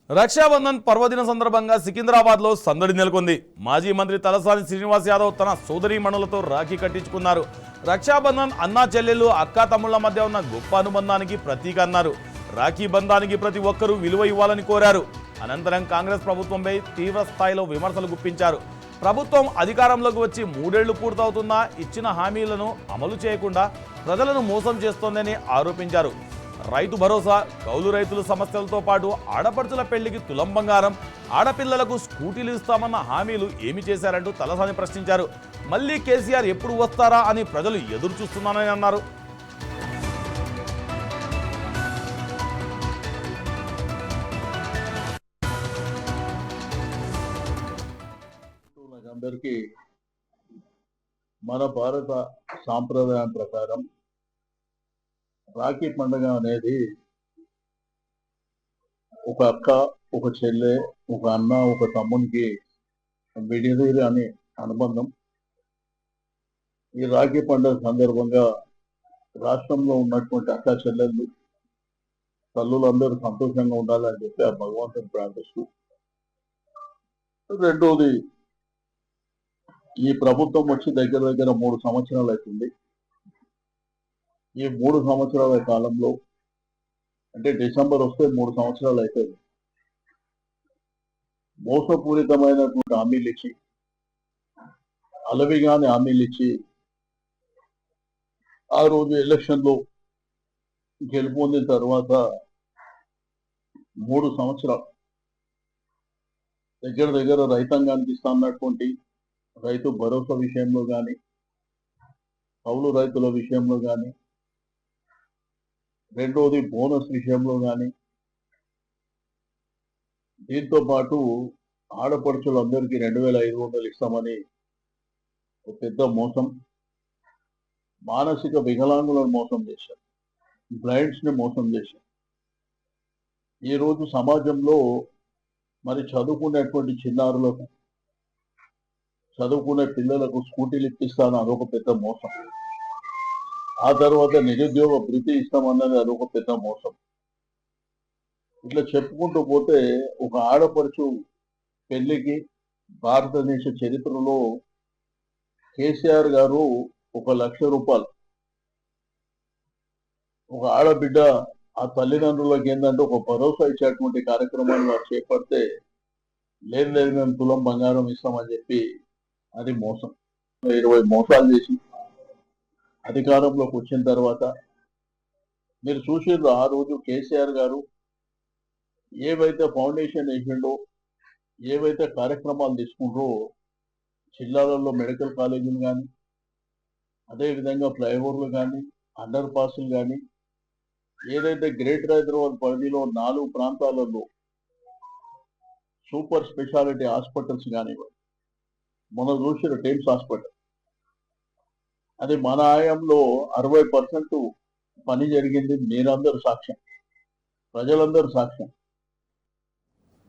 రక్షాబంధన్ పర్వదిన సందర్భంగా సికింద్రాబాద్లో సందడి నెలకొంది. మాజీ మంత్రి తలసాని శ్రీనివాస్ యాదవ్ తన సోదరీమణులతో రాఖీ కట్టించుకున్నారు. రక్షాబంధన్ అన్నా చెల్లెళ్ళు అక్కా తమ్ముళ్ల మధ్య ఉన్న గొప్ప అనుబంధానికి ప్రతీక అన్నారు. రాఖీ బంధానికి ప్రతి ఒక్కరూ విలువ ఇవ్వాలని కోరారు. అనంతరం కాంగ్రెస్ ప్రభుత్వంపై తీవ్ర స్థాయిలో విమర్శలు గుప్పించారు. ప్రభుత్వం అధికారంలోకి వచ్చి 3 ఏళ్లు పూర్తవుతున్నా ఇచ్చిన హామీలను అమలు చేయకుండా ప్రజలను మోసం చేస్తోందని ఆరోపించారు. రైతు భరోసా, కౌలు రైతుల సమస్యలతో పాటు ఆడపడుచుల పెళ్లికి తులం బంగారం, ఆడపిల్లలకు స్కూటీలు ఇస్తామన్న హామీలు ఏమి చేశారంటూ తలసాని ప్రశ్నించారు. మళ్ళీ కేసీఆర్ ఎప్పుడు వస్తారా అని ప్రజలు ఎదురు చూస్తున్నారని అన్నారు. అందరికీ మన భారత సాంప్రదాయం ప్రకారం రాఖీ పండుగ అనేది ఒక అక్క, ఒక చెల్లె, ఒక అన్న, ఒక తమ్మునికి విడిదీరి అనే అనుబంధం. ఈ రాఖీ పండుగ సందర్భంగా రాష్ట్రంలో ఉన్నటువంటి అక్క చెల్లెళ్ళు తల్లులందరూ సంతోషంగా ఉండాలని చెప్పి ఆ భగవంతుని ప్రార్థిస్తూ, రెండోది ఈ ప్రభుత్వం వచ్చి దగ్గర దగ్గర 3 సంవత్సరాలు అవుతుంది. ఈ 3 సంవత్సరాల కాలంలో అంటే డిసెంబర్ వస్తే 3 సంవత్సరాలు అవుతుంది. మోసపూరితమైనటువంటి హామీలు ఇచ్చి, అలవిగాని హామీలు ఇచ్చి, ఆ రోజు ఎలక్షన్లో గెలుపొందిన తర్వాత 3 సంవత్సరాలు దగ్గర దగ్గర రైతాంగానికి ఇస్తున్నటువంటి రైతు భరోసా విషయంలో కానీ, కౌలు రైతుల విషయంలో కానీ, రెండోది బోనస్ విషయంలో కానీ, దీంతో పాటు ఆడపడుచులందరికీ 2500 ఇస్తామని ఒక పెద్ద మోసం. మానసిక వికలాంగులను మోసం చేశారు, బ్లైండ్స్ ని మోసం చేశారు. ఈరోజు సమాజంలో మరి చదువుకునేటువంటి చిన్నారులకు, చదువుకునే పిల్లలకు స్కూటీలు ఇప్పిస్తాను అదొక పెద్ద మోసం. ఆ తర్వాత నిరుద్యోగ భృతి ఇస్తామన్నది అదొక పెద్ద మోసం. ఇట్లా చెప్పుకుంటూ పోతే ఒక ఆడపడుచు పెళ్లికి భారతదేశ చరిత్రలో కేసీఆర్ గారు 1 లక్ష రూపాయలు ఒక ఆడబిడ్డ ఆ తల్లిదండ్రులకు ఏంటంటే ఒక భరోసా ఇచ్చేటువంటి కార్యక్రమాన్ని వారు చేపడితే, లేదు మేము తులం బంగారం ఇస్తామని చెప్పి అది మోసం. 20 మోసాలు చేసి అధికారంలోకి వచ్చిన తర్వాత మీరు చూసిండ్రు, ఆ రోజు కేసీఆర్ గారు ఏవైతే ఫౌండేషన్ వేసిండో, ఏవైతే కార్యక్రమాలు తీసుకుంటారో, జిల్లాలలో మెడికల్ కాలేజీలు కానీ, అదేవిధంగా ఫ్లైఓవర్లు కానీ, అండర్ పాస్లు కానీ, ఏదైతే గ్రేటర్ హైదరాబాద్ పరిధిలో 4 ప్రాంతాలలో సూపర్ స్పెషాలిటీ హాస్పిటల్స్ కానివ్వండి, మన చూసిన టెయిమ్స్ హాస్పిటల్, అది మన ఆయంలో 60% పని జరిగింది. మీరందరూ సాక్ష్యం, ప్రజలందరూ సాక్ష్యం.